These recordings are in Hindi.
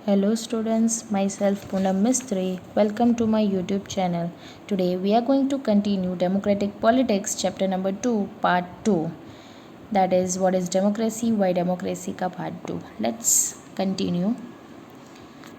Hello students, myself Poonam Mistry. Welcome to my YouTube channel. Today we are going to continue Democratic Politics chapter number 2 part 2. That is what is democracy, why democracy ka part 2. Let's continue.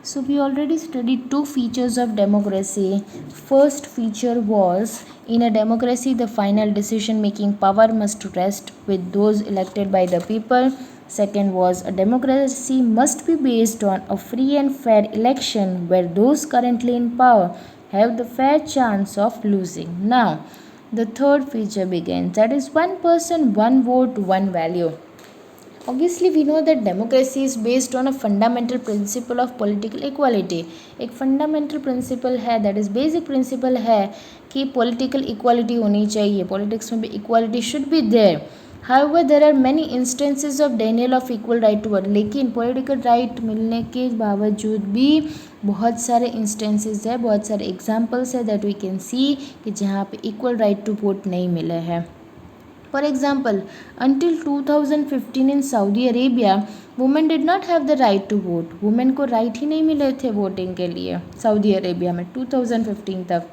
So we already studied two features of democracy. First feature was in a democracy the final decision making power must rest with those elected by the people. Second was a democracy must be based on a free and fair election where those currently in power have the fair chance of losing. Now the third feature begins, that is one person, one vote, one value. Obviously we know that democracy is based on a fundamental principle of political equality. एक fundamental principle है, that is basic principle है कि political equality होनी चाहिए, politics में भी equality should be there. However, there are many instances of denial of equal right to vote. लेकिन political right मिलने के बावजूद भी बहुत सारे instances है, बहुत सारे examples है that we can see कि जहाँ पे equal right to vote नहीं मिले हैं. For example, until 2015 in Saudi Arabia, women did not have the right to vote. Women को right ही नहीं मिले थे voting के लिए सऊदी अरेबिया में 2015 तक.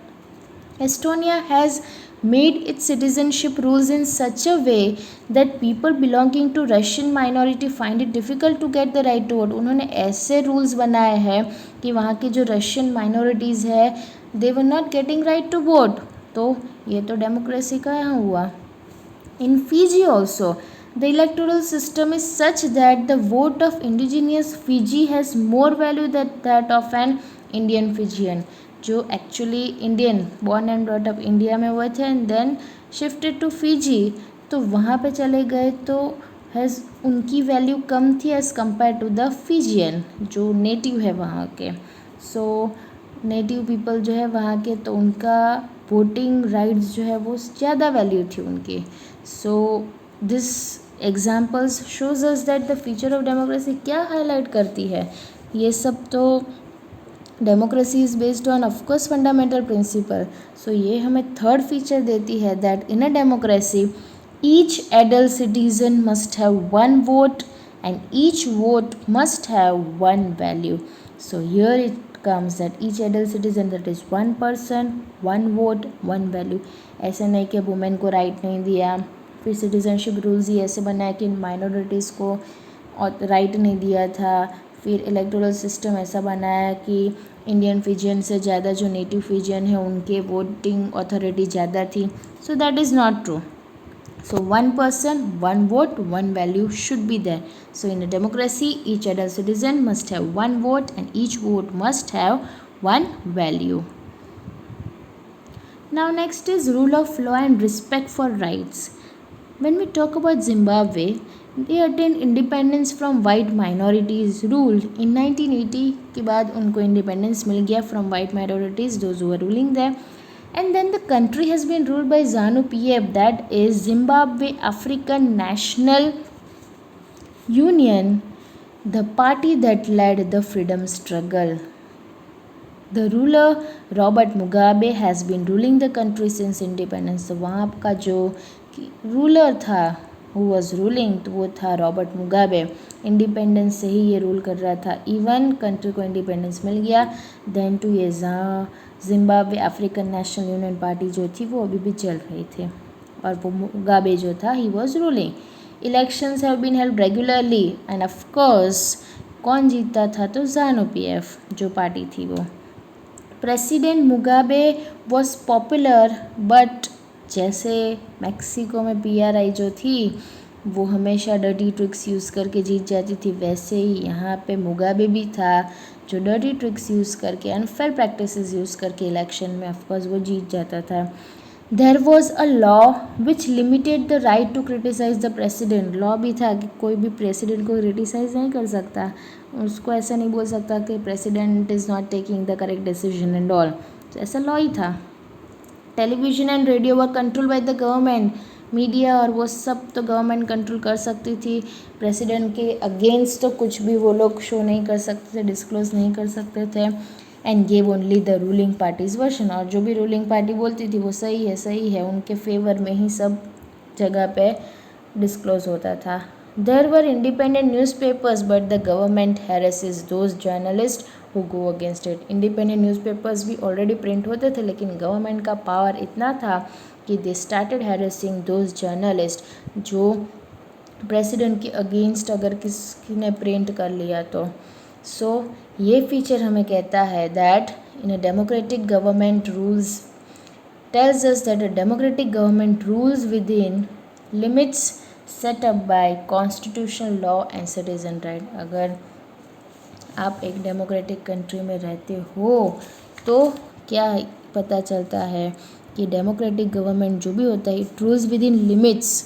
Estonia has made its citizenship rules in such a way that people belonging to Russian minority find it difficult to get the right to vote. उन्होंने ऐसे rules बनाए हैं कि वहाँ की जो Russian minorities है they were not getting right to vote. तो ये तो democracy का यहाँ हुआ. In Fiji also, the electoral system is such that the vote of indigenous Fiji has more value than that of an Indian Fijian, जो actually Indian born and brought up India में हुए थे and then shifted to Fiji, तो वहाँ पे चले गए तो हैज़ उनकी वैल्यू कम थी as compare to the Fijian जो नेटिव है वहाँ के. सो नेटिव पीपल जो है वहाँ के, तो उनका वोटिंग राइट्स जो है वो ज़्यादा वैल्यू थी उनकी. So this examples shows us that the feature of democracy क्या हाईलाइट करती है. ये सब तो democracy is based on of course fundamental principle. So ये हमें थर्ड फीचर देती है that in a democracy each adult citizen must have one vote and each vote must have one value. So here it comes that each adult citizen, that is one person, one vote, one value. ऐसे नहीं कि वुमेन को राइट नहीं दिया, फिर सिटीजनशिप रूल्स ही ऐसे बनाया कि माइनॉरिटीज़ को राइट नहीं दिया था, फिर इलेक्टोरल सिस्टम ऐसा बनाया कि इंडियन फिजियन से ज़्यादा जो नेटिव फिजियन है उनके वोटिंग अथॉरिटी ज़्यादा थी. So that is not true. So one person, one vote, one value should be there. So in a democracy, each adult citizen must have one vote and each vote must have one value. Now next is rule of law and respect for rights. When we talk about Zimbabwe, they attained independence from white minorities ruled in 1980 के बाद उनको independence मिल गया from white minorities, those who were ruling there. And then the country has been ruled by ZANU-PF, that is Zimbabwe African National Union, the party that led the freedom struggle. The ruler Robert Mugabe has been ruling the country since independence. तो वहाँ का जो रूलर था who was ruling, तो वो था रॉबर्ट मुगाबे. इंडिपेंडेंस से ही ये रूल कर रहा था. इवन कंट्री को इंडिपेंडेंस मिल गया देन टू ये Zimbabwe African national union party जो थी वो अभी भी चल रही थी और वो मुगाबे जो था he was ruling. Elections have been held regularly and of course कौन जीतता था, तो ZANU-PF जो पार्टी थी वो. President Mugabe was popular but जैसे मैक्सिको में PRI जो थी वो हमेशा डर्टी ट्रिक्स यूज़ करके जीत जाती थी, वैसे ही यहाँ पे मुगाबे भी था जो डर्टी ट्रिक्स यूज़ करके अनफेयर प्रैक्टिसेस यूज़ करके इलेक्शन में ऑफकोर्स वो जीत जाता था. There was a law which limited the right to criticise the president. Law भी था कि कोई भी प्रेसिडेंट को क्रिटिसाइज नहीं कर सकता, उसको ऐसा नहीं बोल सकता कि president is not taking the correct decision and all. तो ऐसा लॉ ही था. Television and radio were control by the government. Media और वो सब तो गवर्नमेंट कंट्रोल कर सकती थी. प्रेसिडेंट के अगेंस्ट तो कुछ भी वो लोग शो नहीं कर सकते थे, डिस्क्लोज नहीं कर सकते थे. And gave only the ruling parties version. और जो भी रूलिंग पार्टी बोलती थी वो सही है उनके फेवर में ही सब जगह पे डिस्क्लोज होता था. There were independent newspapers, but the government harasses those journalists who go against it. Independent newspapers भी already print होते थे, लेकिन government का power इतना था कि they started harassing those journalists जो प्रेसिडेंट के अगेंस्ट अगर किसी ने प्रिंट कर लिया तो. सो ये फीचर हमें कहता है that in a democratic government rules tells us that a democratic government rules within limits set up by constitutional law and citizen right. अगर आप एक डेमोक्रेटिक कंट्री में रहते हो तो क्या पता चलता है कि डेमोक्रेटिक गवर्नमेंट जो भी होता है it rules with in limits.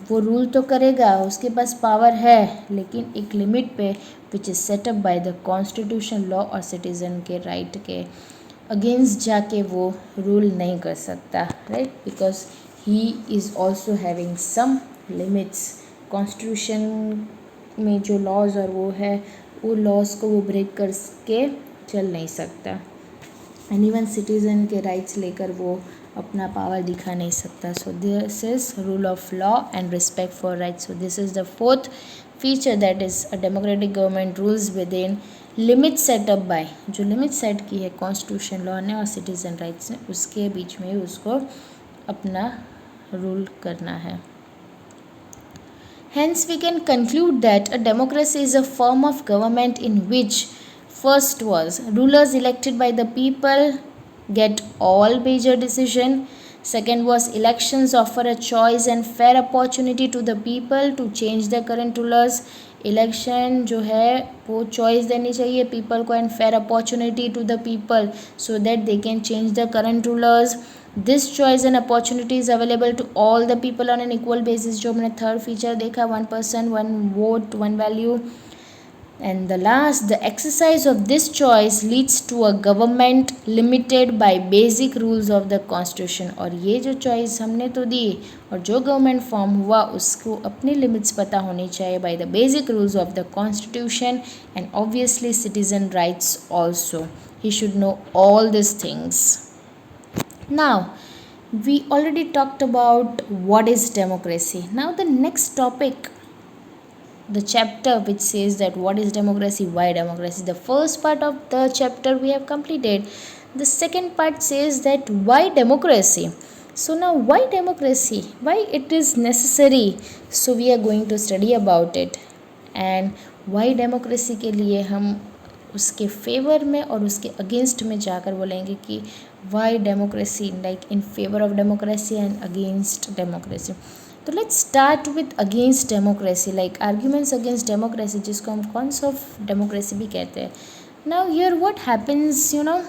वो रूल तो करेगा, उसके पास पावर है, लेकिन एक लिमिट पे which is set up by the constitution law और सिटीज़न के राइट के अगेंस्ट जाके वो रूल नहीं कर सकता, right, because he is also having some limits. Constitution में जो लॉज और वो है वो लॉज को वो ब्रेक करके चल नहीं सकता. एंड इवन सिटीज़न के राइट्स लेकर वो अपना पावर दिखा नहीं सकता. So this is rule of law and respect for rights. So this is the fourth feature that is a democratic government rules within limit set up by, जो लिमिट सेट की है कॉन्स्टिट्यूशन लॉ ने और सिटीज़न राइट्स ने, उसके बीच में उसको अपना रूल करना है. Hence we can conclude that a democracy is a form of government in which first was rulers elected by the people get all major decision. Second was elections offer a choice and fair opportunity to the people to change the current rulers. Election जो है वो चॉइस देनी चाहिए पीपल को and fair opportunity to the people so that they can change the current rulers. This choice and opportunity is available to all the people on an equal basis. जो हमने थर्ड फीचर देखा, 1% 1 vote 1 value. And the last, the exercise of this choice leads to a government limited by basic rules of the constitution. और ये जो choice हमने तो दी और जो government form हुआ उसको अपनी limits पता होनी चाहिए by the basic rules of the constitution and obviously citizen rights also. He should know all these things. Now we already talked about what is democracy. Now the next topic, the chapter which says that what is democracy, why democracy. The first part of the chapter we have completed. The second part says that why democracy. So now why democracy, why it is necessary, so we are going to study about it. And why democracy के लिए हम उसके फेवर में और उसके अगेंस्ट में जाकर बोलेंगे कि why democracy, like in favour of democracy and against democracy. तो let's start with against democracy, like arguments against democracy, जिसको हम कॉन्स ऑफ डेमोक्रेसी भी कहते हैं. Now here what happens, you know,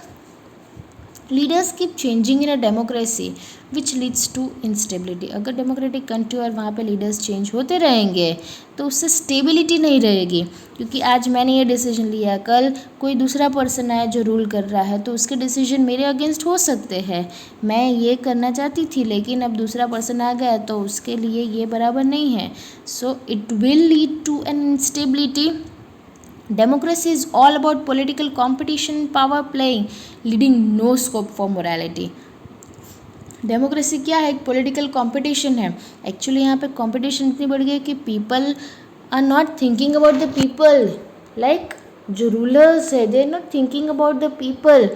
leaders keep changing in a democracy which leads to instability. अगर डेमोक्रेटिक कंट्री और वहाँ पे लीडर्स चेंज होते रहेंगे तो उससे स्टेबिलिटी नहीं रहेगी, क्योंकि आज मैंने ये डिसीजन लिया, कल कोई दूसरा पर्सन आया जो रूल कर रहा है तो उसके डिसीजन मेरे अगेंस्ट हो सकते हैं. मैं ये करना चाहती थी लेकिन अब दूसरा पर्सन आ गया तो उसके लिए ये बराबर नहीं है. So it will lead to an instability. Democracy is all about political competition, power playing, leading no scope for morality. Democracy क्या है? एक पॉलिटिकल कंपटीशन है. एक्चुअली यहाँ पे कंपटीशन इतनी बढ़ गई कि people are not thinking about the people. Like जो रूलर्स है they are not thinking about the people.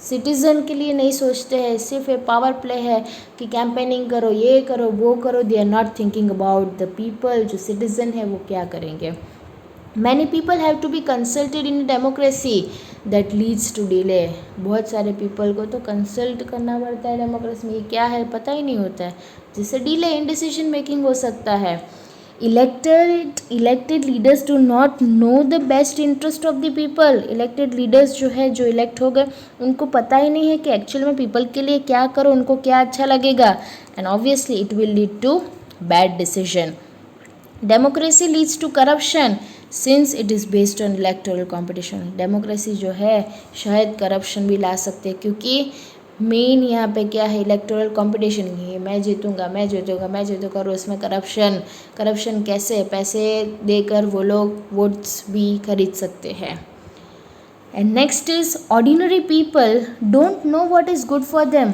Citizen के लिए नहीं सोचते हैं, सिर्फ एक पावर प्ले है कि कैंपेनिंग करो, ये करो, वो करो. They are not thinking about the people. जो सिटीज़न है वो क्या करेंगे. Many people have to be consulted in democracy that leads to delay. बहुत सारे people को तो कंसल्ट करना पड़ता है डेमोक्रेसी में. ये क्या है पता ही नहीं होता है, जिससे डिले इन डिसीजन मेकिंग हो सकता है. Elected leaders do not know the best interest of the people. Elected leaders जो है, जो इलेक्ट हो गए, उनको पता ही नहीं है कि एक्चुअल में पीपल के लिए क्या करो, उनको क्या अच्छा लगेगा. And obviously it will lead to bad decision. Democracy leads to corruption since it is based on electoral competition. Democracy जो है शायद करप्शन भी ला सकते हैं, क्योंकि मेन यहाँ पे क्या है, इलेक्टोरल कॉम्पिटिशन. ये मैं जीतूँगा, मैं जीतूँगा, मैं जीतूँगा, और उसमें करप्शन कैसे, पैसे देकर वो लोग वोट्स भी खरीद सकते हैं. And next is ordinary people don't know what is good for them.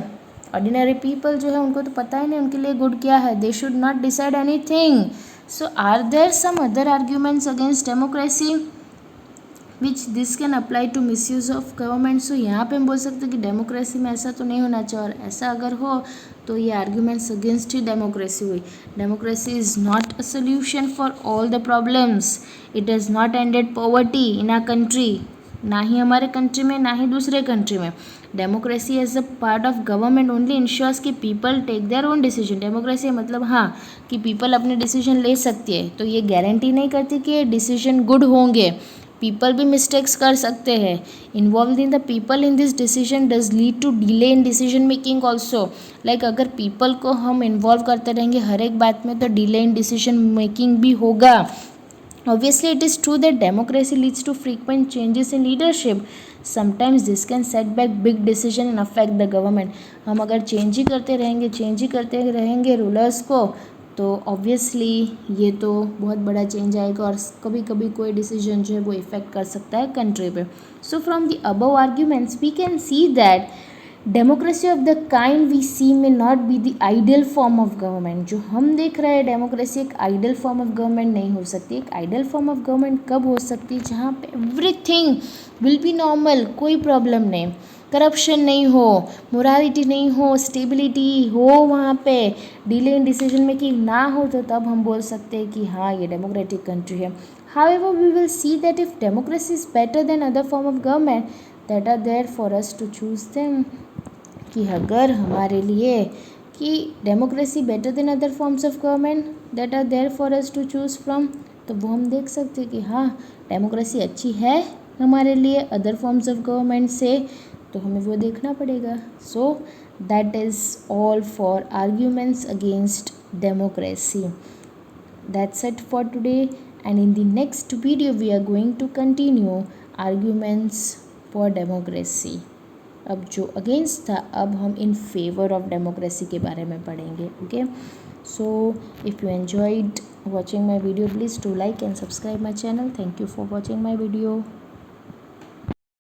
Ordinary people जो है उनको तो पता ही नहीं उनके लिए गुड क्या है. They should not decide anything. So are there some other arguments against democracy which this can apply to misuse of government? So यहाँ पे हम बोल सकते हैं कि डेमोक्रेसी में ऐसा तो नहीं होना चाहिए, और ऐसा अगर हो तो ये आर्ग्यूमेंट्स अगेंस्ट ही डेमोक्रेसी हुई. Democracy is not a solution for all the problems. It is not ended poverty in our country, ना ही हमारे कंट्री में ना ही दूसरे कंट्री में. Democracy as a part of government only ensures कि people take their own decision. डेमोक्रेसी मतलब हाँ कि पीपल अपने डिसीजन ले सकती है, तो ये गारंटी नहीं करती कि ये डिसीजन गुड होंगे. पीपल भी मिस्टेक्स कर सकते हैं. Involve in the people in this decision does lead to delay in decision making also. Like अगर पीपल को हम इन्वॉल्व करते रहेंगे हर एक बात में तो डिले इन डिसीजन मेकिंग भी होगा. Obviously, it is true that democracy leads to frequent changes in leadership. Sometimes this can set back big decision and affect the government. हम अगर चेंज ही करते रहेंगे रूलर्स को, तो ऑब्वियसली ये तो बहुत बड़ा चेंज आएगा और कभी कभी कोई डिसीजन जो है वो इफ़ेक्ट कर सकता है कंट्री पे. So from the above arguments we can see that democracy of the kind we see may not be the ideal form of government. जो हम देख रहे हैं डेमोक्रेसी एक आइडियल फॉर्म ऑफ गवर्नमेंट नहीं हो सकती. एक आइडियल फॉर्म ऑफ गवर्नमेंट कब हो सकती है? जहाँ पे एवरीथिंग विल बी नॉर्मल, कोई प्रॉब्लम नहीं, करप्शन नहीं हो, मोरालिटी नहीं हो, स्टेबिलिटी हो, वहाँ पे डिले इन डिसीजन मेकिंग ना हो, तो तब हम बोल सकते हैं कि हाँ ये डेमोक्रेटिक कंट्री है. However, we will see that if democracy is better than other form of government that are there for us to choose them, कि अगर हमारे लिए कि democracy better than other forms of government that are there for us to choose from, तो वो हम देख सकते हैं कि हाँ डेमोक्रेसी अच्छी है हमारे लिए अदर फॉर्म्स ऑफ गवर्नमेंट से, तो हमें वो देखना पड़ेगा. So that is all for arguments against democracy. That's it for today, and in the next video we are going to continue arguments for democracy. अब जो अगेंस्ट था अब हम इन फेवर ऑफ डेमोक्रेसी के बारे में पढ़ेंगे. Okay, so if you enjoyed watching my video, please do like and subscribe my channel. Thank you for watching my video.